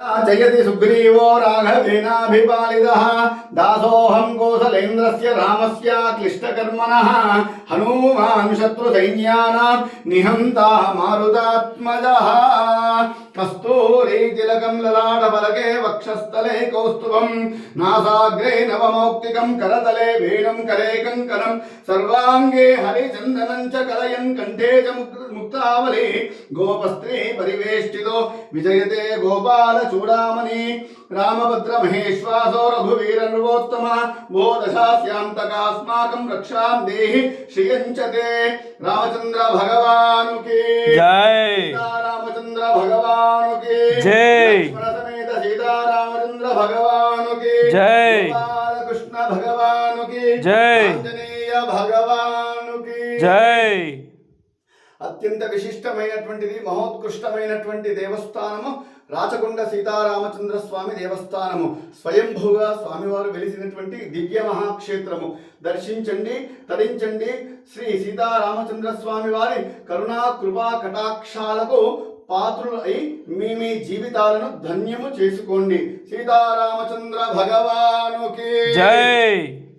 जयति सुग्रीवो राघवेनाभिपालितः दासोऽहं कौसलेन्द्रस्य रामस्य क्लिष्टकर्मणः हनूमान् शत्रुसैन्यानां निहन्ता मारुतात्मजः कस्तूरीतिलकं ललाटफलके वक्षस्थले कौस्तुभं नासाग्रे नवमौक्तिकं करतले वेणुं करे कङ्कणं सर्वाङ्गे हरिचन्दनं च कलयन् कण्ठे च मुक्तावली गोपस्त्री परिवेष्टितो विजयते गोपाल चूड़ामणि रामभद्र महेश्वासो रघुवीर नृपोत्तम वो दशास्यांतकास्माकं रक्षां देहि श्रियञ्चते रामचंद्र भगवान की जय। रामचंद्र भगवान की जय। लक्ष्मण समेत सीता रामचंद्र भगवान की जय। गोपाल कृष्ण भगवान की जय। आंजनेय भगवान की जय। అత్యంత విశిష్టమైనటువంటిది మహోత్కృష్టమైనటువంటి దేవస్థానము రాచకొండ సీతారామచంద్ర స్వామి దేవస్థానము. స్వయంభూగా స్వామివారు వెలిసినటువంటి దివ్య మహాక్షేత్రము. దర్శించండి, తరించండి. శ్రీ సీతారామచంద్ర స్వామి వారి కరుణా కృపా కటాక్షాలకు పాత్రులు అయి మీ జీవితాలను ధన్యము చేసుకోండి. సీతారామచంద్ర భగవానుకి జై.